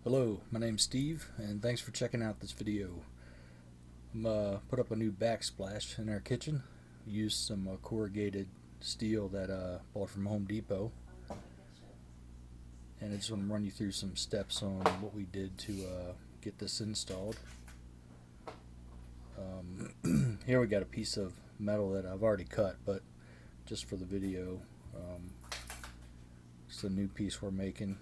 Hello, my name's Steve, and thanks for checking out this video. I'm put up a new backsplash in our kitchen. Used some corrugated steel that bought from Home Depot, and I just want to run you through some steps on what we did to get this installed. Here we got a piece of metal that I've already cut, but just for the video, it's a new piece we're making.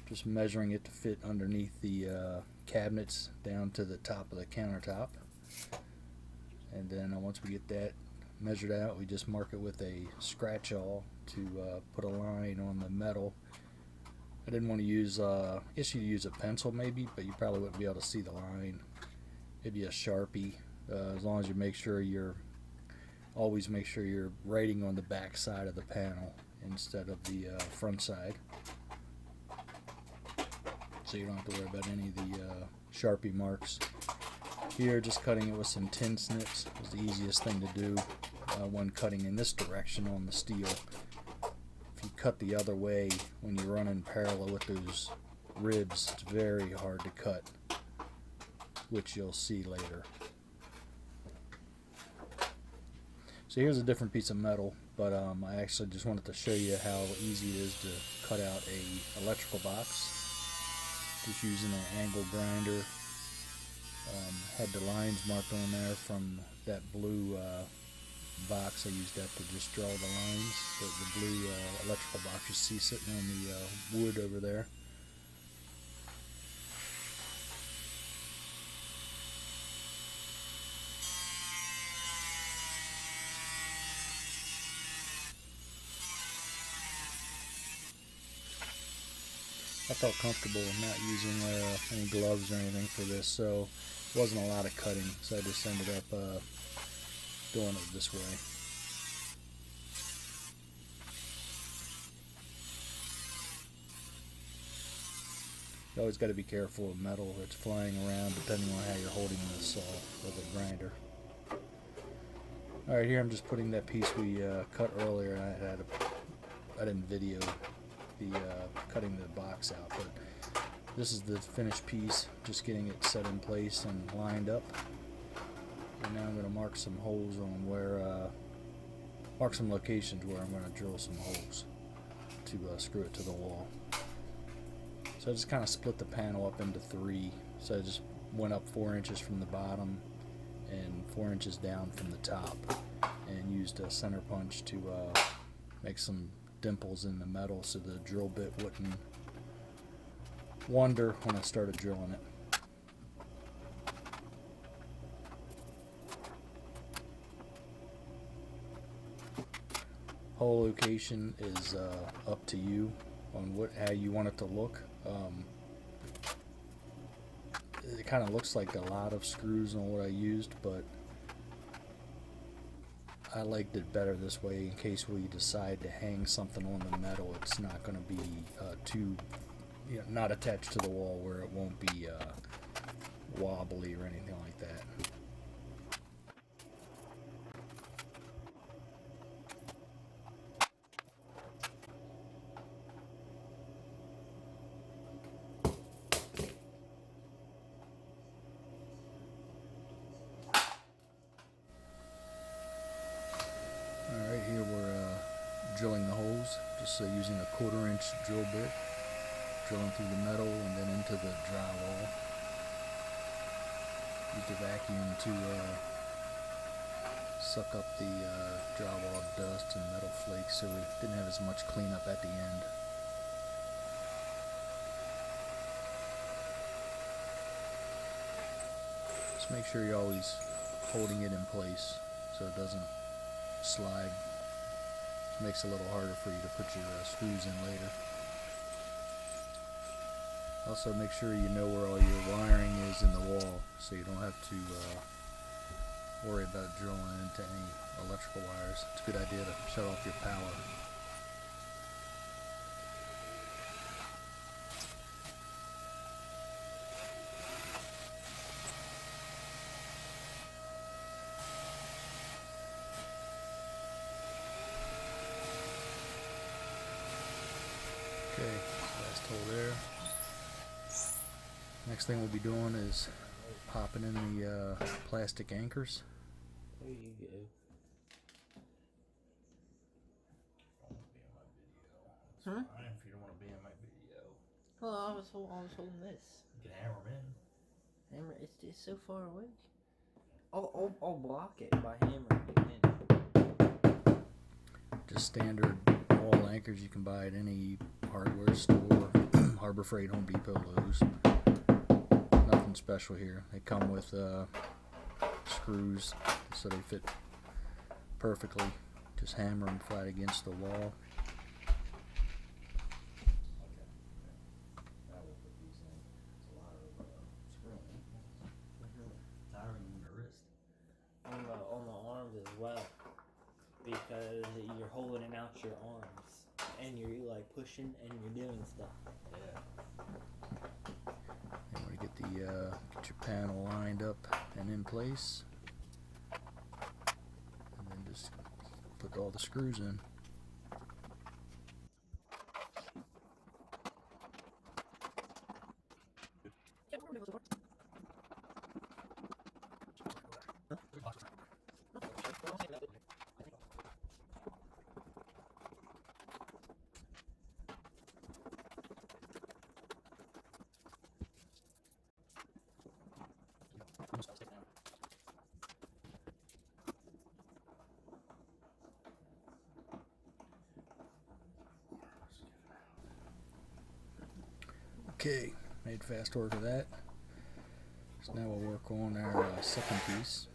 Just measuring it to fit underneath the cabinets down to the top of the countertop, and then once we get that measured out, we just mark it with a scratch awl to put a line on the metal. I didn't want to use I guess you'd use a pencil maybe, but you probably wouldn't be able to see the line. Maybe a Sharpie, as long as you always make sure you're writing on the back side of the panel instead of the front side, so you don't have to worry about any of the Sharpie marks. Here, just cutting it with some tin snips is the easiest thing to do when cutting in this direction on the steel. If you cut the other way when you run in parallel with those ribs, it's very hard to cut, which you'll see later. So here's a different piece of metal, but I actually just wanted to show you how easy it is to cut out a electrical box. Just using an angle grinder. Had the lines marked on there from that blue box. I used that to just draw the lines. The blue electrical box you see sitting on the wood over there. I felt comfortable not using any gloves or anything for this, so it wasn't a lot of cutting, so I just ended up doing it this way. You always got to be careful of metal that's flying around depending on how you're holding the saw or the grinder. Alright, here I'm just putting that piece we cut earlier. I didn't video the cutting the box out, but this is the finished piece, just getting it set in place and lined up. And now I'm going to mark some holes on mark some locations where I'm going to drill some holes to screw it to the wall. So I just kind of split the panel up into three. So I just went up 4 inches from the bottom and 4 inches down from the top, and used a center punch to make some dimples in the metal so the drill bit wouldn't wander when I started drilling it. Hole location is up to you on how you want it to look. It kind of looks like a lot of screws on what I used, but I liked it better this way in case we decide to hang something on the metal. It's not going to be not attached to the wall where it won't be wobbly or anything like that. Alright, here we're drilling the holes, just using a 1/4 inch drill bit, drilling through the metal and then into the drywall. Use the vacuum to suck up the drywall dust and metal flakes, so we didn't have as much cleanup at the end. Just make sure you're always holding it in place so it doesn't slide. It makes it a little harder for you to put your screws in later. Also, make sure you know where all your wiring is in the wall, so you don't have to worry about drilling into any electrical wires. It's a good idea to shut off your power. Okay, last hole there. Next thing we'll be doing is popping in the plastic anchors. There you go. Fine if you don't want to be in my video. Well, I was holding this. You can hammer them in. Hammer, it's just so far away. I'll block it by hammering it in. Just standard wall anchors you can buy at any hardware store, Harbor Freight, Home Depot, Lowe's. Nothing special here. They come with screws so they fit perfectly. Just hammer them flat against the wall. On the arms as well, because you're holding out your arms and you're like pushing and you're doing stuff. Yeah. And when you get your panel lined up and in place, and then just put all the screws in. Okay, made fast work of that. So now we'll work on our second piece.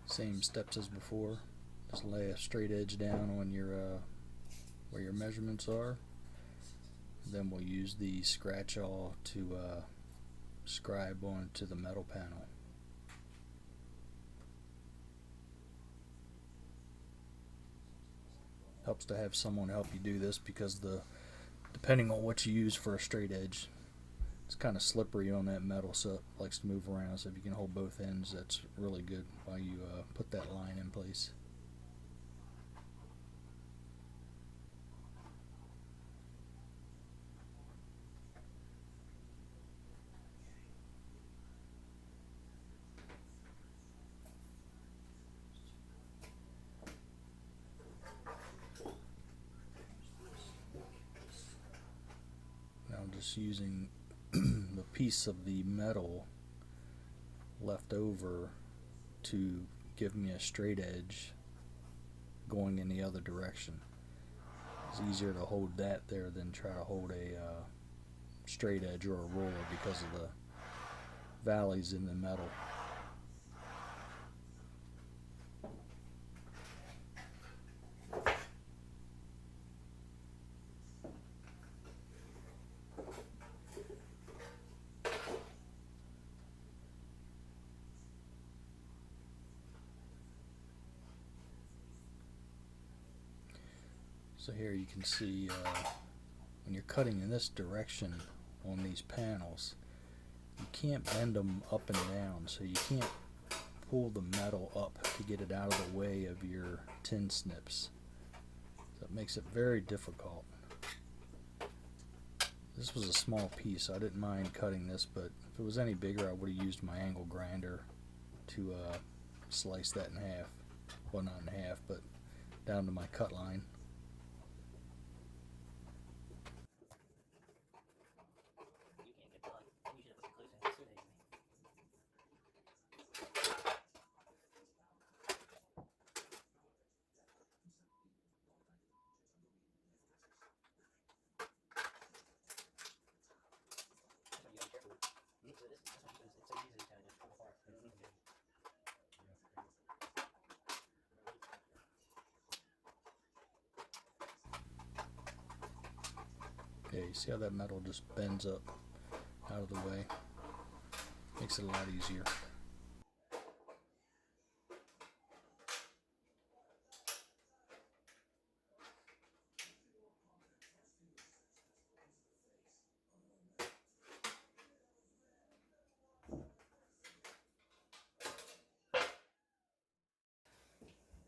Same steps as before. Just lay a straight edge down on your where your measurements are. Then we'll use the scratch awl to scribe onto the metal panel. Helps to have someone help you do this because depending on what you use for a straight edge, it's kind of slippery on that metal, so it likes to move around. So if you can hold both ends, that's really good while you put that line in place. Now I'm just using the piece of the metal left over to give me a straight edge going in the other direction. It's easier to hold that there than try to hold a straight edge or a roller because of the valleys in the metal. So here you can see when you're cutting in this direction on these panels, you can't bend them up and down, so you can't pull the metal up to get it out of the way of your tin snips. So it makes it very difficult. This was a small piece, so I didn't mind cutting this, but if it was any bigger, I would have used my angle grinder to slice that in half. Well, not in half, but down to my cut line. Okay, you see how that metal just bends up out of the way? Makes it a lot easier.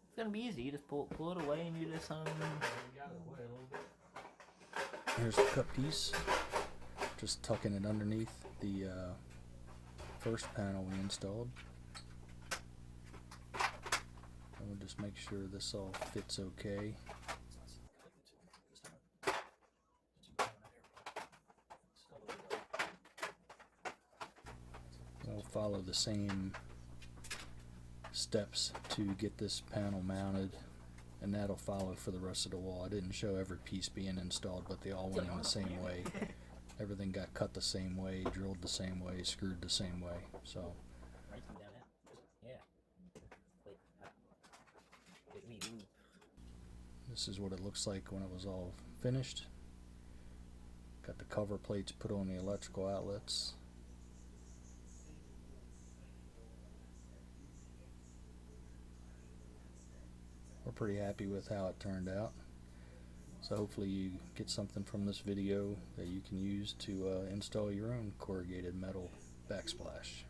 It's gonna be easy. You just pull it away and you just You got it away a little bit. Here's the cut piece. Just tucking it underneath the first panel we installed. And we'll just make sure this all fits okay. We'll follow the same steps to get this panel mounted, and that'll follow for the rest of the wall. I didn't show every piece being installed, but they all went in the same way. Everything got cut the same way, drilled the same way, screwed the same way. So this is what it looks like when it was all finished. Got the cover plates put on the electrical outlets. We're pretty happy with how it turned out. So hopefully you get something from this video that you can use to install your own corrugated metal backsplash.